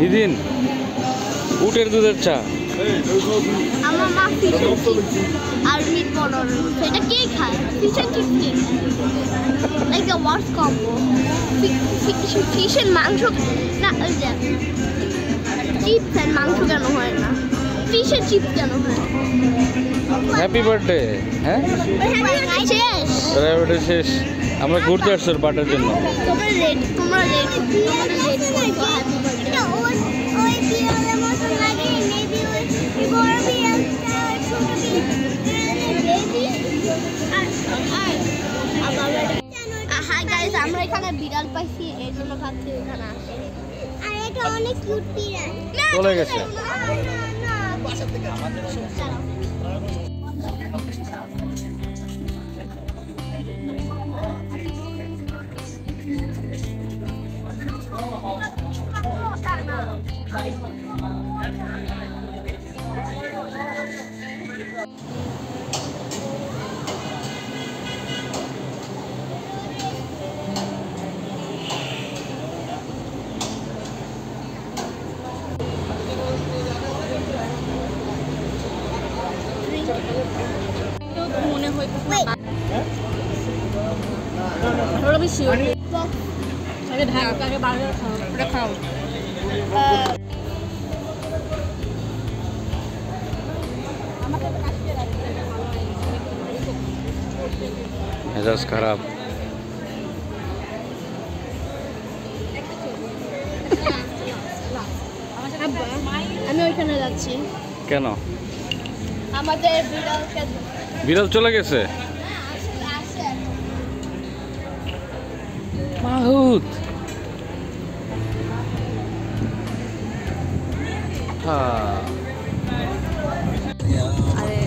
নিদিন উটের দুধের চা। আমার মা ফিশ আর মিট বলর সেটা কে খায়? ফিশ এন্ড চিপস কে like the worst combo. Fish and মাংস না, ওই যে চিপস এন্ড মাংস কেন হয় না? ফিশ এন্ড চিপস কেন হয়? Happy birthday. হ্যাঁ শেষ বার্থডে শেষ। আমরা ঘুরতে আসছি ওর বার্থডের জন্য। তোমার রেড হাই গাইস, আমরা এখানে বিড়াল পাইছি, এর জন্য ভাবছি এখানে আসি। আর এটা অনেক কিউট বিড়াল। চলে গেছে। মনে হয় মেজাজ খারাপ। আমি ওইখানে যাচ্ছি। কেন? আমাদের বিড়াল চলে গেছে। মাহুত আরে